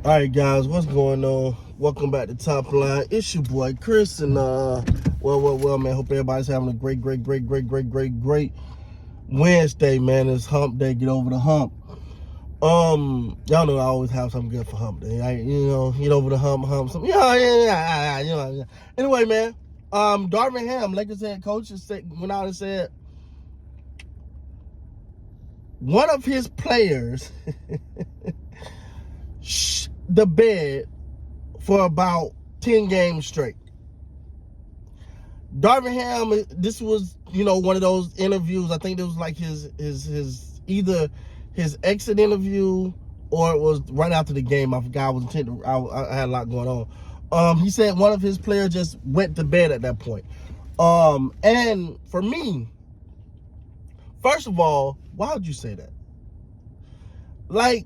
All right, guys, what's going on? Welcome back to Top Line. It's your boy Chris, and well, man. Hope everybody's having a great Wednesday, man. It's Hump Day. Get over the hump. Y'all know I always have something good for Hump Day. Get over the hump, something. Yeah. Anyway, man. Darin Ham, Lakers head coach, went out and said one of his players the bed for about 10 games straight. Darin Ham, this was, one of those interviews. I think it was like his either his exit interview or it was right after the game. I forgot. I had a lot going on. He said one of his players just went to bed at that point. And for me, first of all, why would you say that? Like,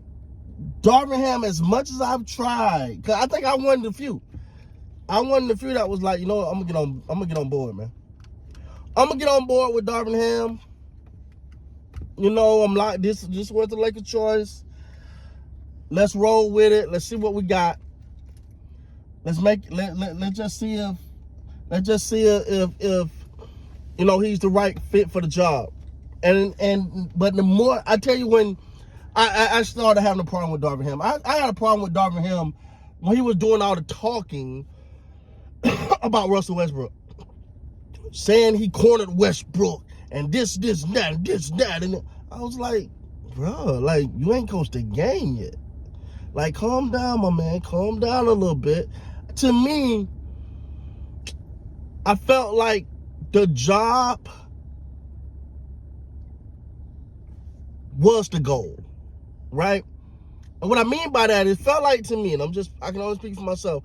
Darin Ham, as much as I've tried, because I think I won the few. I won the few that was like, I'm gonna get on board, man. I'm gonna get on board with Darin Ham. I'm like, this was the Lakers' choice. Let's roll with it. Let's see what we got. Let's just see if he's the right fit for the job. But the more I tell you, when I started having a problem with Darin Ham. I had a problem with Darin Ham when he was doing all the talking about Russell Westbrook, saying he cornered Westbrook and this, that. And I was like, bro, like, you ain't coached the game yet. Like, calm down, my man. Calm down a little bit. To me, I felt like the job was the goal. Right? And what I mean by that, it felt like to me, and I can only speak for myself,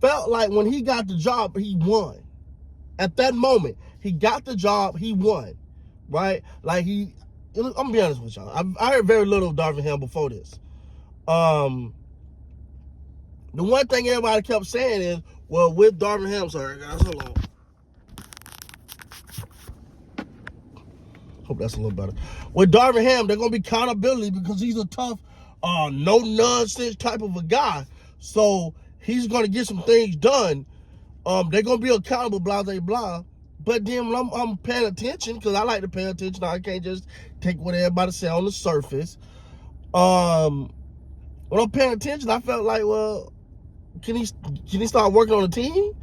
felt like when he got the job, he won. At that moment, he got the job, he won. Right? Like I'm gonna be honest with y'all. I heard very little of Darin Ham before this. The one thing everybody kept saying is, well, with Darin Ham, sorry guys, hold on. Hope that's a little better. With Darin Ham, they're going to be accountability because he's a tough, no-nonsense type of a guy. So he's going to get some things done. They're going to be accountable, blah, blah, blah. But then when I'm paying attention, because I like to pay attention, I can't just take what everybody say on the surface. When I'm paying attention, I felt like, well, can he start working on the team?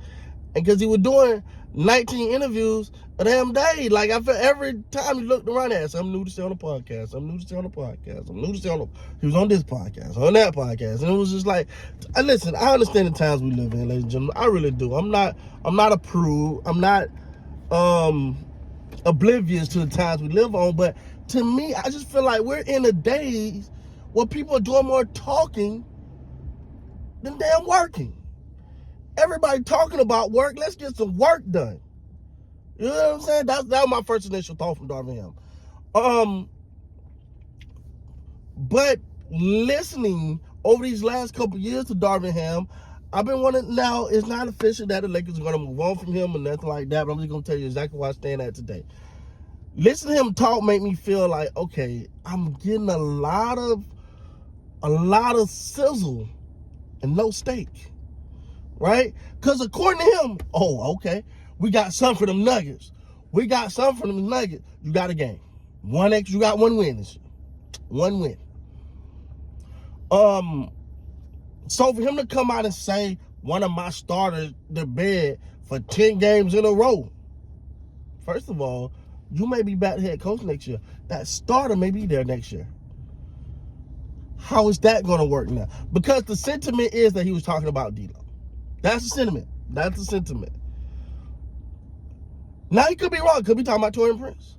And because he was doing 19 interviews a damn day. Like, I felt every time he looked around at us, I'm new to stay on the podcast. He was on this podcast, on that podcast. And it was just like, listen, I understand the times we live in, ladies and gentlemen. I really do. I'm not a prude. I'm not oblivious to the times we live on. But to me, I just feel like we're in the days where people are doing more talking than damn working. Everybody talking about work. Let's get some work done. You know what I'm saying? That was my first initial thought from Darin Ham. But listening over these last couple years to Darin Ham, I've been wanting. Now it's not official that the Lakers are going to move on from him or nothing like that. But I'm just going to tell you exactly where I stand at today. Listening to him talk made me feel like, okay, I'm getting a lot of sizzle and no steak. Right? Because according to him, okay, we got some for them Nuggets. You got a game. You got one win this year. One win. So for him to come out and say one of my starters to bed for 10 games in a row, first of all, you may be back head coach next year. That starter may be there next year. How is that going to work now? Because the sentiment is that he was talking about D'Lo. That's the sentiment. Now, he could be wrong. Could be talking about Torian Prince.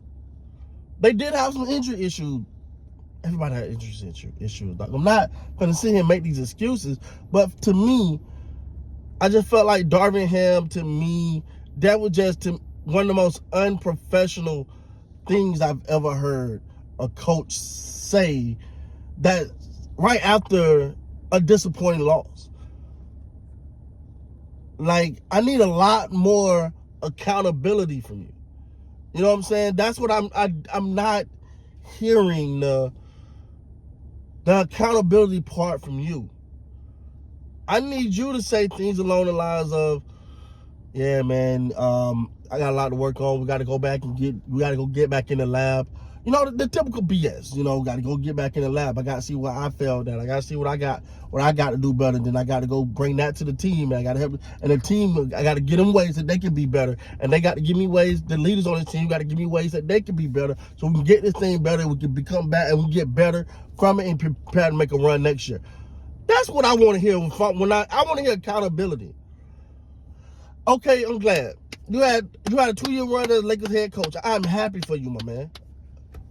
They did have some injury issues. Everybody had injury issues. I'm not going to sit here and make these excuses. But to me, I just felt like Darin Ham, to me, that was just one of the most unprofessional things I've ever heard a coach say, that right after a disappointing loss. Like, I need a lot more accountability from you. You know what I'm saying? That's what I'm not hearing the accountability part from you. I need you to say things along the lines of, yeah, man, I got a lot to work on. We got to go back and get back in the lab. You know, the typical BS. You know, got to go get back in the lab. I got to see what I failed at. I got to see what I got to do better. Then I got to go bring that to the team. And I got to help. And the team, I got to get them ways that they can be better. And they got to give me ways. The leaders on the team got to give me ways that they can be better, so we can get this thing better. We can become better, and we get better from it and prepare to make a run next year. That's what I want to hear when I want to hear accountability. Okay, I'm glad. You had a 2-year run as Lakers head coach. I'm happy for you, my man.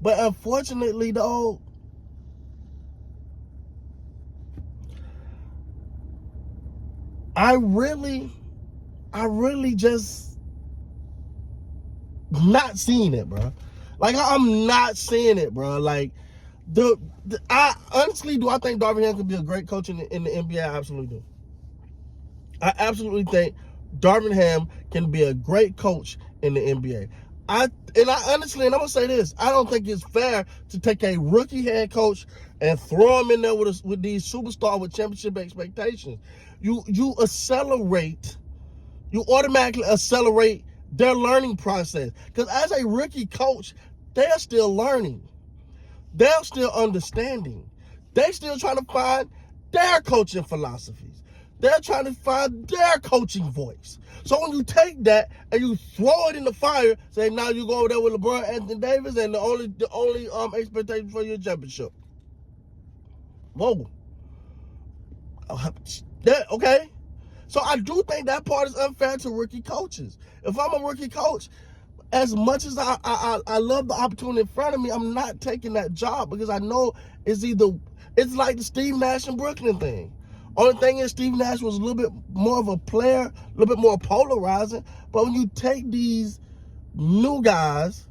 But unfortunately, though, I really just not seeing it, bro. Like, I'm not seeing it, bro. Like, I honestly, do I think Darin Ham could be a great coach in the NBA? I absolutely do. I absolutely think Darin Ham can be a great coach in the NBA. I honestly, and I'm gonna say this, I don't think it's fair to take a rookie head coach and throw him in there with these superstars with championship expectations. You automatically accelerate their learning process. Because as a rookie coach, they're still learning. They're still understanding. They're still trying to find their coaching philosophies. They're trying to find their coaching voice. So when you take that and you throw it in the fire, say now you go over there with LeBron Anthony Davis and the only expectation for your championship. Whoa. Okay. So I do think that part is unfair to rookie coaches. If I'm a rookie coach, as much as I love the opportunity in front of me, I'm not taking that job because I know it's like the Steve Nash and Brooklyn thing. Only thing is, Steve Nash was a little bit more of a player, a little bit more polarizing. But when you take these new guys,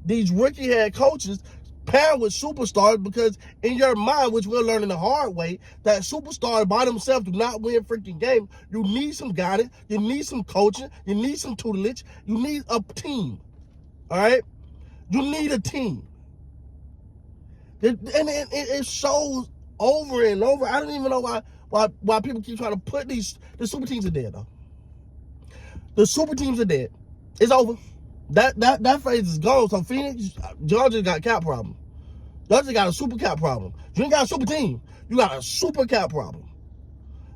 these rookie head coaches, pair with superstars, because in your mind, which we're learning the hard way, that superstars by themselves do not win freaking games. You need some guidance, you need some coaching, you need some tutelage, you need a team. All right? You need a team. And it shows over and over. I don't even know why people keep trying to put the super teams are dead, though. The super teams are dead. It's over. That phase is gone. So Phoenix, Georgia got a cap problem. Georgia got a super cap problem. You ain't got a super team. You got a super cap problem.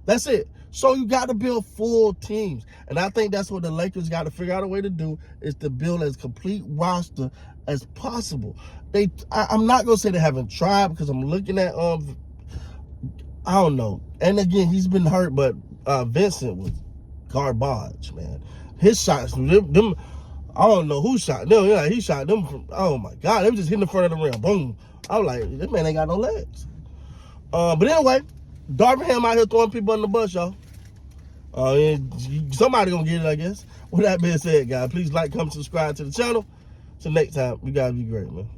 That's it. So you got to build full teams. And I think that's what the Lakers got to figure out a way to do, is to build as complete roster as possible. I'm not going to say they haven't tried, because I'm looking at, I don't know. And again, he's been hurt, but Vincent was garbage, man. His shots, them I don't know who shot them. Yeah, he shot them from, oh my God, they were just hitting the front of the rim. Boom. I was like, this man ain't got no legs. But anyway, Darin Ham out here throwing people on the bus, y'all. Somebody gonna get it, I guess. With that being said, guys, please like, comment, subscribe to the channel. Till next time, you guys be great, man.